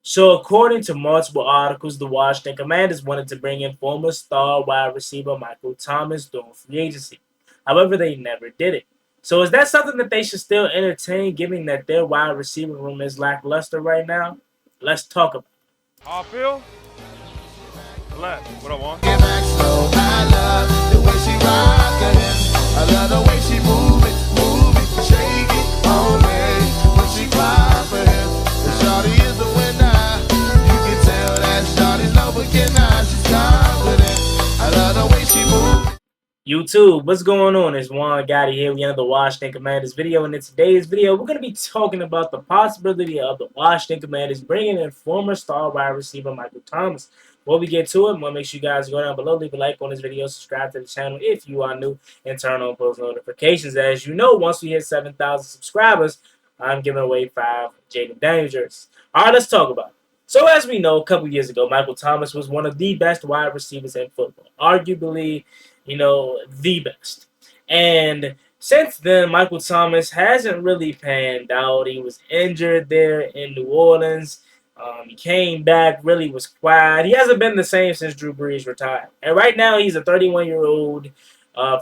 So, according to multiple articles, the Washington Commanders wanted to bring in former star wide receiver Michael Thomas during free agency. However, they never did it. So, is that something that they should still entertain, given that their wide receiver room is lackluster right now? Let's talk about it. How I feel? Left. What I want? Get back slow. I love the way she rock it. I love the way she move it, shake it on me. When she cry for him, the shawty is the winner. You can tell that shawty's no beginner. She's confident. I love the way she move. YouTube, what's going on? It's Juan Gotti here with another Washington Commanders video. And in today's video, we're going to be talking about the possibility of the Washington Commanders bringing in former star wide receiver Michael Thomas. Before we get to it, I want to make sure you guys go down below, leave a like on this video, subscribe to the channel if you are new, and turn on post notifications. As you know, once we hit 7,000 subscribers, I'm giving away 5 Jaden Daniels jerseys. All right, let's talk about it. So as we know, a couple years ago, Michael Thomas was one of the best wide receivers in football. Arguably, the best. And since then, Michael Thomas hasn't really panned out. He was injured there in New Orleans. He came back, really was quiet. He hasn't been the same since Drew Brees retired. And right now, he's a 31-year-old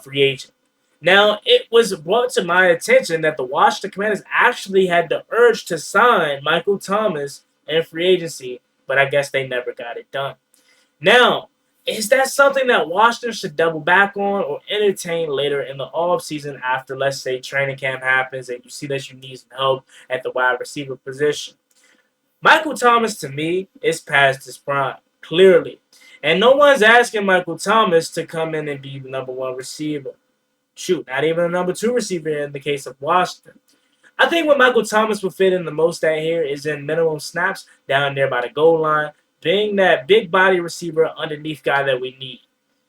free agent. Now, it was brought to my attention that the Washington Commanders actually had the urge to sign Michael Thomas in free agency, but I guess they never got it done. Now, is that something that Washington should double back on or entertain later in the offseason after, let's say, training camp happens and you see that you need some help at the wide receiver position? Michael Thomas, to me, is past his prime, clearly. And no one's asking Michael Thomas to come in and be the number 1 receiver. Shoot, not even a number 2 receiver in the case of Washington. I think what Michael Thomas will fit in the most at here is in minimum snaps down there by the goal line, being that big body receiver underneath guy that we need.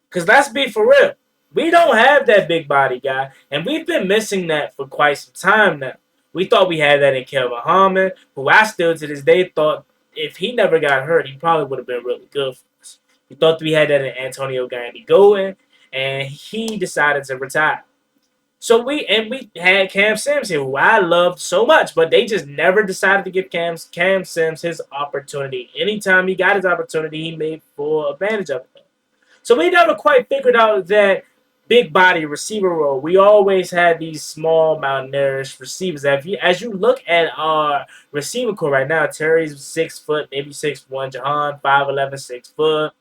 Because let's be for real, we don't have that big body guy, and we've been missing that for quite some time now. We thought we had that in Kelvin Harmon, who I still to this day thought if he never got hurt, he probably would have been really good for us. We thought we had that in Antonio Gandy Golden, and he decided to retire. So we had Cam Sims here, who I loved so much, but they just never decided to give Cam Sims his opportunity. Anytime he got his opportunity, he made full advantage of it. So we never quite figured out that big body receiver role. We always had these small, malnourished receivers. As you look at our receiver core right now, Terry's 6 foot, maybe 6'1", Jahan 5'11", 6 foot.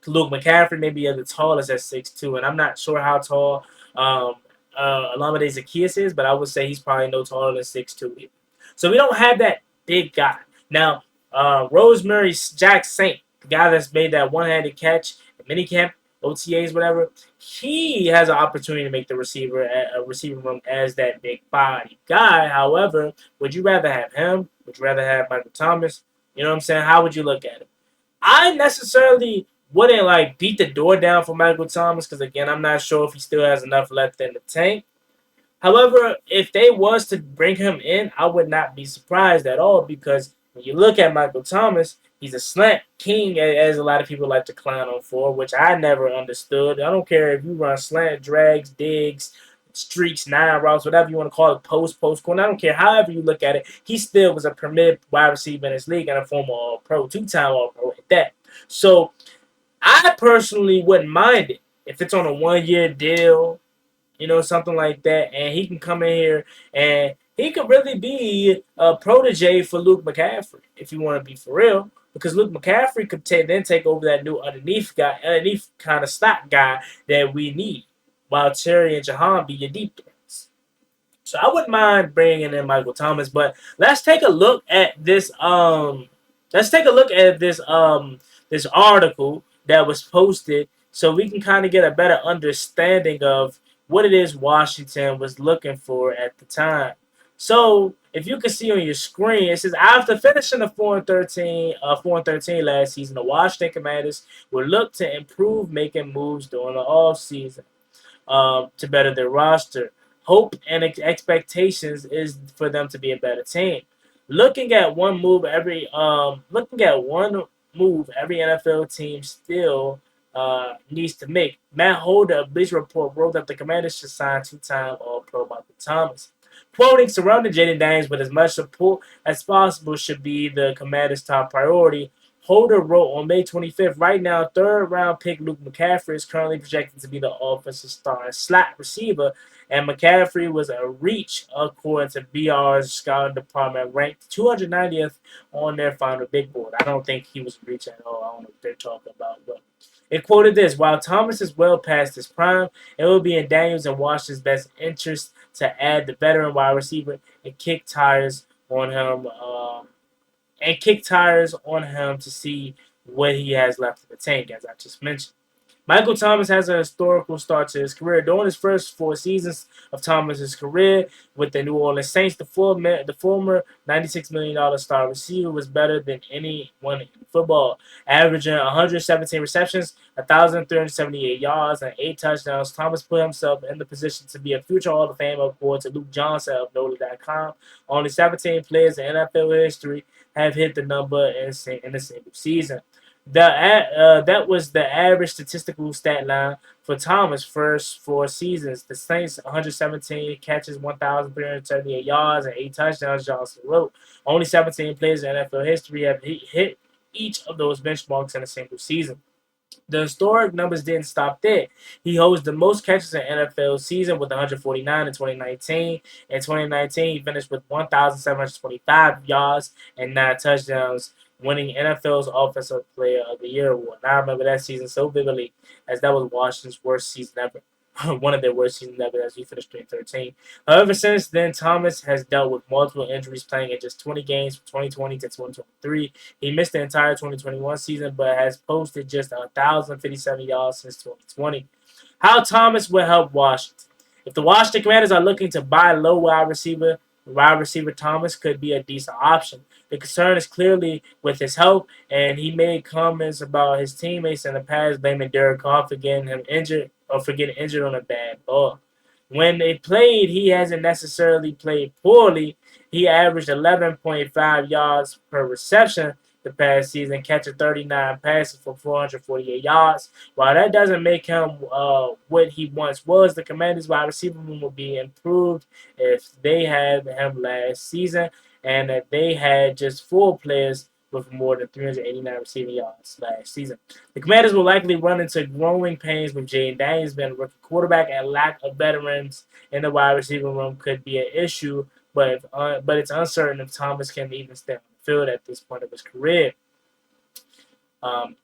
Luke McCaffrey may be the tallest at 6'2", and I'm not sure how tall Alameda Zacchaeus is, but I would say he's probably no taller than 6'2". So we don't have that big guy. Now, Rosemary Jack Saint, the guy that's made that one-handed catch in minicamp, OTAs, whatever, he has an opportunity to make the receiver room as that big body guy. However, would you rather have him? Would you rather have Michael Thomas? You know what I'm saying? How would you look at it? I necessarily wouldn't like beat the door down for Michael Thomas because again, I'm not sure if he still has enough left in the tank. However, if they was to bring him in, I would not be surprised at all because when you look at Michael Thomas, he's a slant king, as a lot of people like to clown him for, which I never understood. I don't care if you run slant, drags, digs, streaks, 9 routes, whatever you want to call it, post corner. I don't care. However you look at it, he still was a premier wide receiver in his league and a former All-Pro, 2-time All-Pro at that. So I personally wouldn't mind it if it's on a 1-year deal, something like that, and he can come in here and he could really be a protege for Luke McCaffrey, if you want to be for real, because Luke McCaffrey could then take over that new underneath kind of stock guy that we need, while Terry and Jahan be your deep threats. So I wouldn't mind bringing in Michael Thomas, but let's take a look at this. This article that was posted so we can kind of get a better understanding of what it is Washington was looking for at the time. So if you can see on your screen, it says after finishing the 4-13 last season, the Washington Commanders will look to improve, making moves during the offseason to better their roster. Hope and expectations is for them to be a better team. Looking at one move every NFL team still needs to make. Matt Holder of Bleacher Report wrote that the Commanders should sign 2-time All-Pro Michael Thomas. Quoting, surrounding Jaden Daniels with as much support as possible should be the Commanders' top priority. Holder wrote on May 25th, right now, third round pick Luke McCaffrey is currently projected to be the offensive star and slot receiver, and McCaffrey was a reach according to BR's scouting department, ranked 290th on their final big board. I don't think he was a reach at all. I don't know what they're talking about, but it quoted this: while Thomas is well past his prime, it will be in Daniels and Washington's best interest to add the veteran wide receiver and kick tires on him to see what he has left in the tank, as I just mentioned. Michael Thomas has a historical start to his career. During his first 4 seasons of Thomas's career with the New Orleans Saints, the former $96 million star receiver was better than anyone in football, averaging 117 receptions, 1,378 yards, and 8 touchdowns. Thomas put himself in the position to be a future Hall of Fame, according to Luke Johnson of Nola.com. Only 17 players in NFL history have hit the number in a single season. That was the average statistical stat line for Thomas' first 4 seasons. The Saints 117 catches, 1,378 yards, and 8 touchdowns. Johnson wrote, only 17 players in NFL history have hit each of those benchmarks in a single season. The historic numbers didn't stop there. He holds the most catches in NFL season with 149 in 2019. In 2019, he finished with 1,725 yards and 9 touchdowns, winning NFL's Offensive Player of the Year award. And I remember that season so vividly, as that was Washington's worst season ever. One of their worst seasons ever, as we finished 2013. However, since then, Thomas has dealt with multiple injuries, playing in just 20 games from 2020 to 2023. He missed the entire 2021 season, but has posted just 1,057 yards since 2020. How Thomas will help Washington. If the Washington Commanders are looking to buy low wide receiver Thomas could be a decent option. The concern is clearly with his health, and he made comments about his teammates in the past, blaming Derek Carr for getting him injured or for getting injured on a bad ball. When they played, he hasn't necessarily played poorly. He averaged 11.5 yards per reception the past season, catching 39 passes for 448 yards. While that doesn't make him what he once was, the Commanders' wide receiver room will be improved if they had him last season, and that they had just 4 players with more than 389 receiving yards last season. The Commanders will likely run into growing pains with Jaden Daniels being a rookie quarterback, and lack of veterans in the wide receiver room could be an issue, but it's uncertain if Thomas can even stay on the field at this point of his career. Um,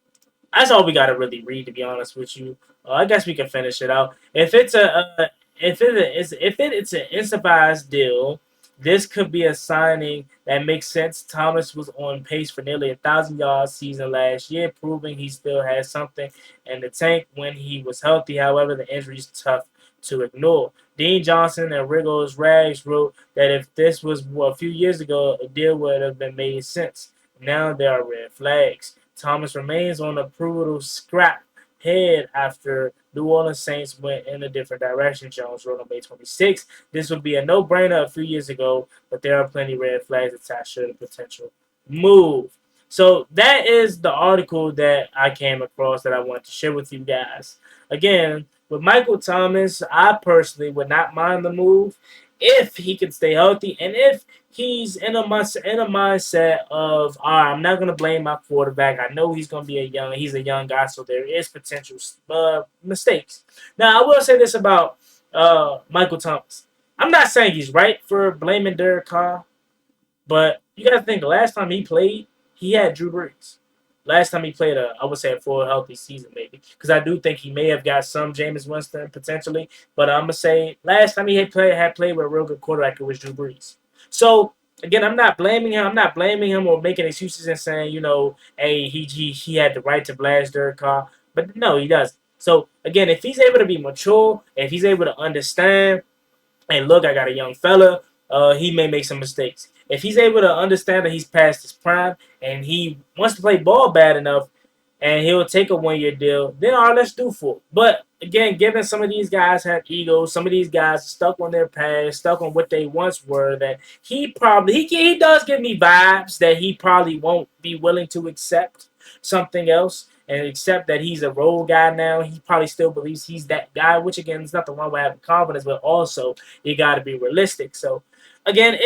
that's all we got to really read, to be honest with you. I guess we can finish it out. If it's an incentivized deal, this could be a signing that makes sense. Thomas was on pace for nearly 1,000 yard season last year, proving he still has something in the tank when he was healthy. However, the injury is tough to ignore. Dean Johnson and Wriggles Rags wrote that if this was a few years ago, a deal would have been made sense. Now there are red flags. Thomas remains on a brutal scrap head after New Orleans Saints went in a different direction, Jones wrote on May 26th. This would be a no-brainer a few years ago, but there are plenty of red flags attached to the potential move. So that is the article that I came across that I wanted to share with you guys. Again, with Michael Thomas, I personally would not mind the move if he could stay healthy, and if he's in a mindset of, all right, I'm not gonna blame my quarterback. I know he's a young guy, so there is potential mistakes. Now, I will say this about Michael Thomas. I'm not saying he's right for blaming Derek Carr, but you got to think the last time he played, he had Drew Brees. Last time he played, I would say a full healthy season, maybe, because I do think he may have got some Jameis Winston potentially. But I'm gonna say last time he had played with a real good quarterback, it was Drew Brees. So again, I'm not blaming him. I'm not blaming him or making excuses and saying, hey, he had the right to blast Derek Carr, but no, he doesn't. So again, if he's able to be mature, if he's able to understand, and look, I got a young fella, he may make some mistakes. If he's able to understand that he's past his prime and he wants to play ball bad enough, and he'll take a 1 year deal, then all right, let's do for it. But again, given some of these guys have egos, some of these guys are stuck on their past, stuck on what they once were, that he does give me vibes that he probably won't be willing to accept something else and accept that he's a role guy now. He probably still believes he's that guy, which again is nothing wrong with having confidence, but also you got to be realistic. So again,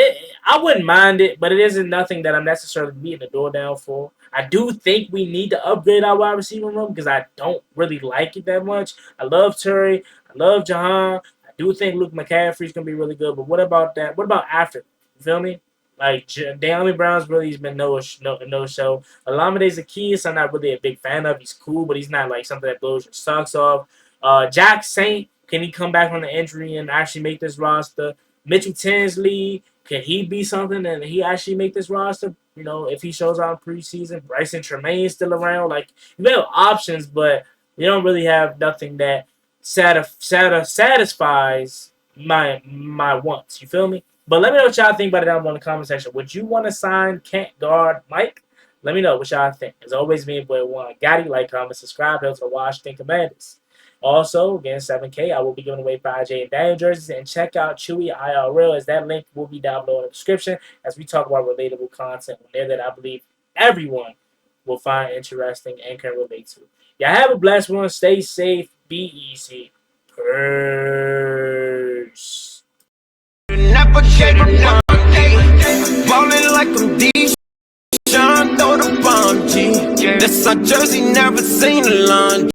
I wouldn't mind it, but it isn't nothing that I'm necessarily beating the door down for. I do think we need to upgrade our wide receiver room because I don't really like it that much. I love Terry. I love Jahan. I do think Luke McCaffrey's gonna be really good. But what about that? What about after? You feel me? Like De'Ami Brown's really has been no show. Olamide Zaccheaus, I'm not really a big fan of. He's cool, but he's not like something that blows your socks off. Jack Saint, can he come back from the injury and actually make this roster? Mitchell Tinsley, can he be something and he actually make this roster? You know, if he shows out in preseason, Bryson Tremaine still around. Like you have options, but you don't really have nothing that satisfies my wants. You feel me? But let me know what y'all think about it down in the comment section. Would you want to sign Kent Guard Mike? Let me know what y'all think. As always, me and boy Juan Gotti. Like, comment, subscribe. Helps the Washington Commanders. Also, again, 7K, I will be giving away 5J and Daniel jerseys. And check out Chewy IRL, as that link will be down below in the description as we talk about relatable content on there that I believe everyone will find interesting and can relate to. Y'all have a blessed one. Stay safe. Be easy. Peace. Never gave up on ballin' like I'm Deshaun, throw the bomb, G. That's our jersey, never seen a laundry.